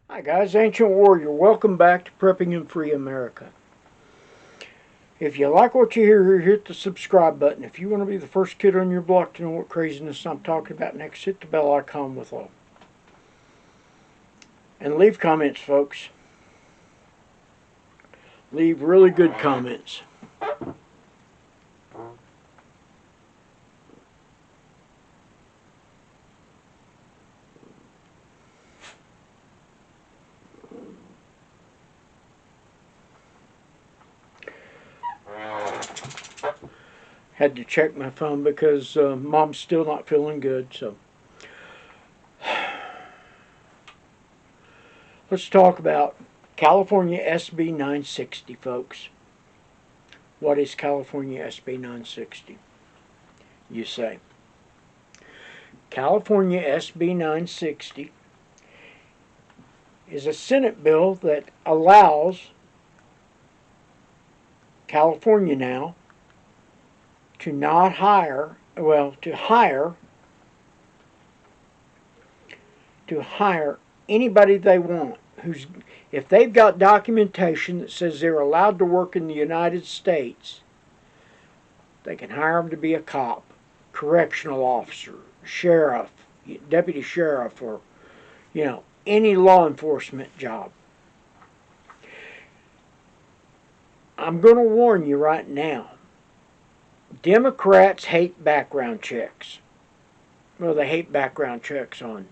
Hi guys, Ancient Warrior. Welcome back to Prepping and Free America. If you like what you hear here, hit the subscribe button. If you want to be the first kid on your block to know what craziness I'm talking about next, hit the bell icon with all. And leave comments, folks. Leave really good comments. Had to check my phone because Mom's still not feeling good, so. Let's talk about California SB 960, folks. What is California SB 960? You say. California SB 960 is a Senate bill that allows California now to not hire, to hire anybody they want. If they've got documentation that says they're allowed to work in the United States, they can hire them to be a cop, correctional officer, sheriff, deputy sheriff, or any law enforcement job. I'm going to warn you right now. Democrats hate background checks. Well, they hate background checks on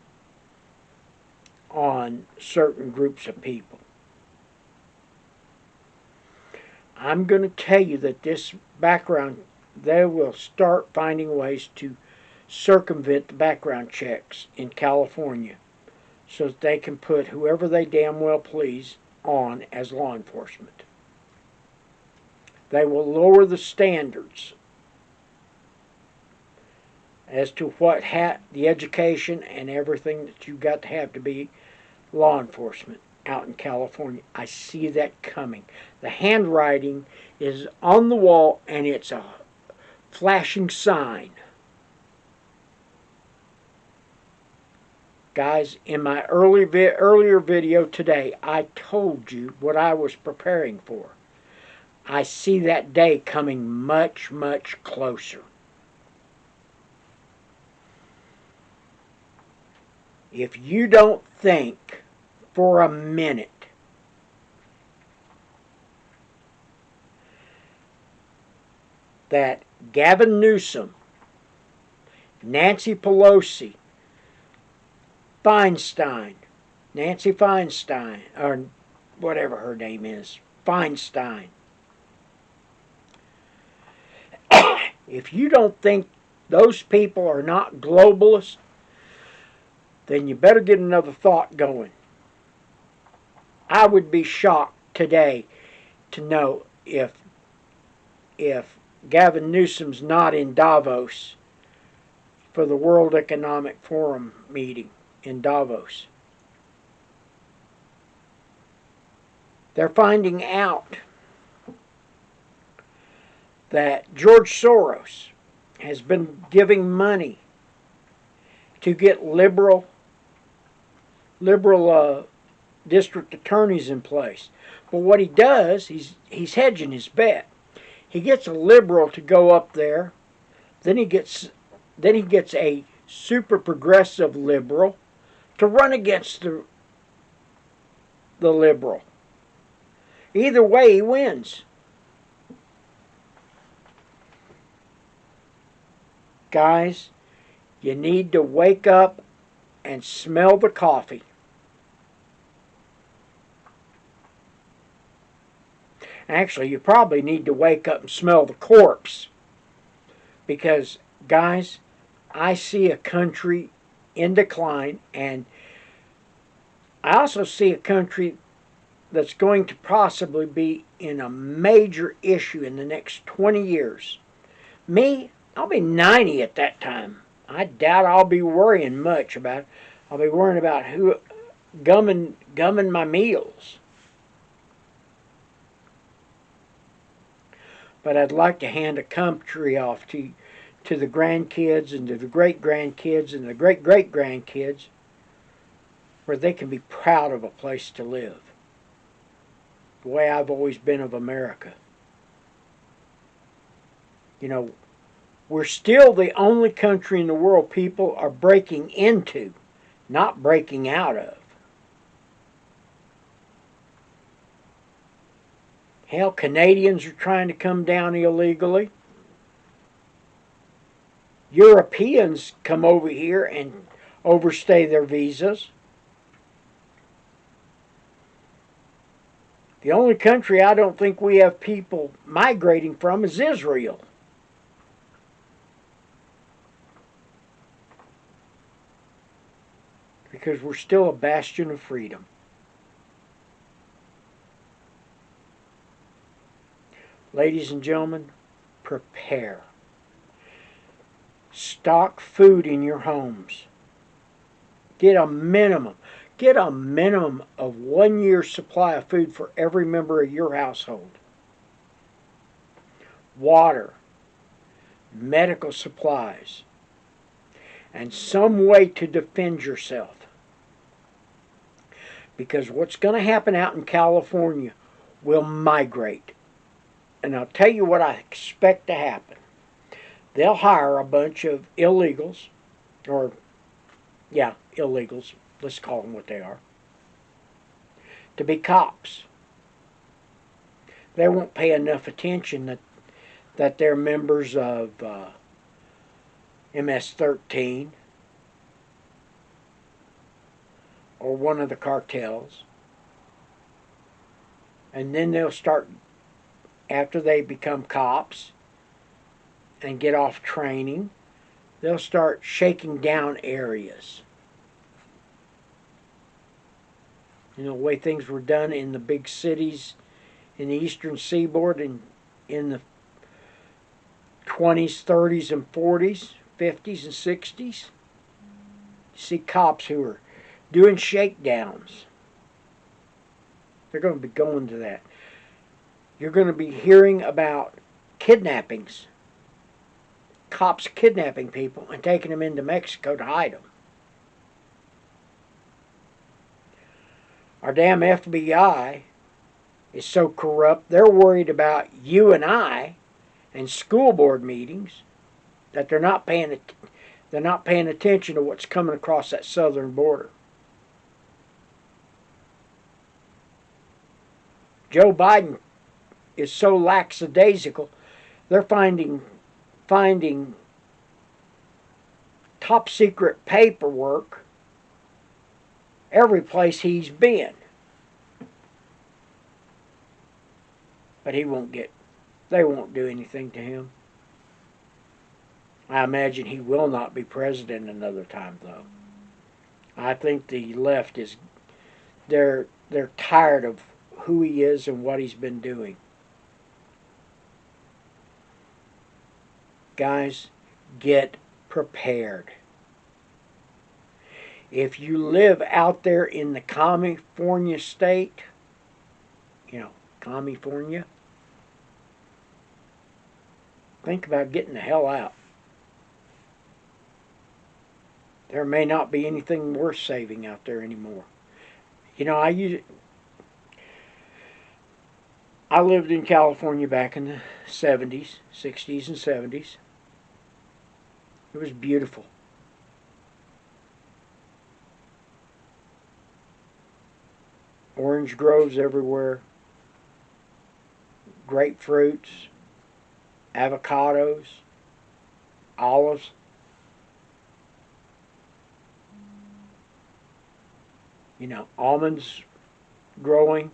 certain groups of people. I'm going to tell you that this background, they will start finding ways to circumvent the background checks in California so that they can put whoever they damn well please on as law enforcement. They will lower the standards as to what the education and everything that you've got to have be law enforcement out in California. I see that coming. The handwriting is on the wall and it's a flashing sign. Guys, in my earlier video today, I told you what I was preparing for. I see that day coming much, much closer. If you don't think for a minute that Gavin Newsom, Nancy Pelosi, Nancy Feinstein, or whatever her name is, Feinstein. If you don't think those people are not globalists, then you better get another thought going. I would be shocked today to know if Gavin Newsom's not in Davos for the World Economic Forum meeting in Davos. They're finding out that George Soros has been giving money to get liberal district attorneys in place. But what he does, he's hedging his bet. He gets a liberal to go up there, then he gets a super progressive liberal to run against the liberal. Either way, he wins. Guys, you need to wake up and smell the coffee. Actually, you probably need to wake up and smell the corpse. Because, guys, I see a country in decline, and I also see a country that's going to possibly be in a major issue in the next 20 years. Me, I'll be 90 at that time. I doubt I'll be worrying much about it. I'll be worrying about who gumming my meals. But I'd like to hand a country off to the grandkids and to the great-grandkids and the great-great-grandkids where they can be proud of a place to live, the way I've always been of America. You know, we're still the only country in the world people are breaking into, not breaking out of. Hell, Canadians are trying to come down illegally. Europeans come over here and overstay their visas. The only country I don't think we have people migrating from is Israel. Because we're still a bastion of freedom. Ladies and gentlemen, prepare. Stock food in your homes. Get a minimum of 1 year's supply of food for every member of your household. Water, medical supplies, and some way to defend yourself. Because what's going to happen out in California will migrate. And I'll tell you what I expect to happen. They'll hire a bunch of illegals, illegals, let's call them what they are, to be cops. They won't pay enough attention that they're members of MS-13 or one of the cartels. And then they'll start, after they become cops and get off training, they'll start shaking down areas. You know, the way things were done in the big cities in the eastern seaboard in the 20s, 30s, and 40s, 50s, and 60s. You see cops who are doing shakedowns. They're going to be going to that. You're going to be hearing about kidnappings. Cops kidnapping people and taking them into Mexico to hide them. Our damn FBI is so corrupt, they're worried about you and I and school board meetings that they're not paying attention to what's coming across that southern border. Joe Biden is so lackadaisical, they're finding top secret paperwork every place he's been. But they won't do anything to him. I imagine he will not be president another time, though. I think the left they're tired of who he is and what he's been doing. Guys, get prepared. If you live out there in the California state, California, think about getting the hell out. There may not be anything worth saving out there anymore. I lived in California back in the 70s, 60s, and 70s. It was beautiful. Orange groves everywhere, grapefruits, avocados, olives. Almonds growing.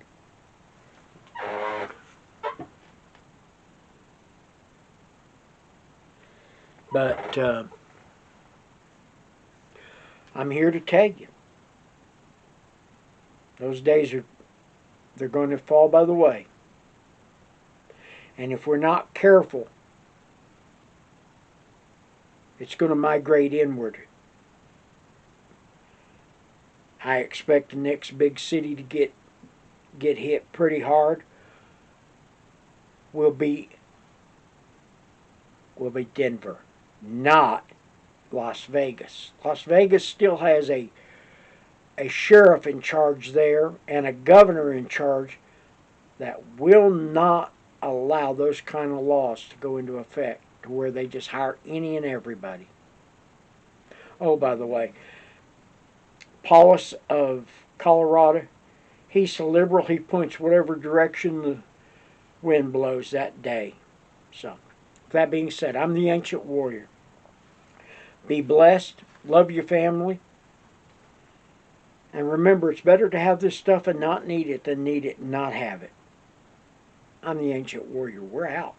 But I'm here to tell you, those days they're going to fall by the way. And if we're not careful, it's going to migrate inward. I expect the next big city to get hit pretty hard will be Denver, not Las Vegas. Las Vegas still has a a sheriff in charge there and a governor in charge that will not allow those kind of laws to go into effect to where they just hire any and everybody. Oh, by the way, Paulus of Colorado, he's so liberal he points whatever direction the wind blows that day. So, with that being said, I'm the Ancient Warrior. Be blessed, love your family, and remember it's better to have this stuff and not need it than need it and not have it. I'm the Ancient Warrior. We're out.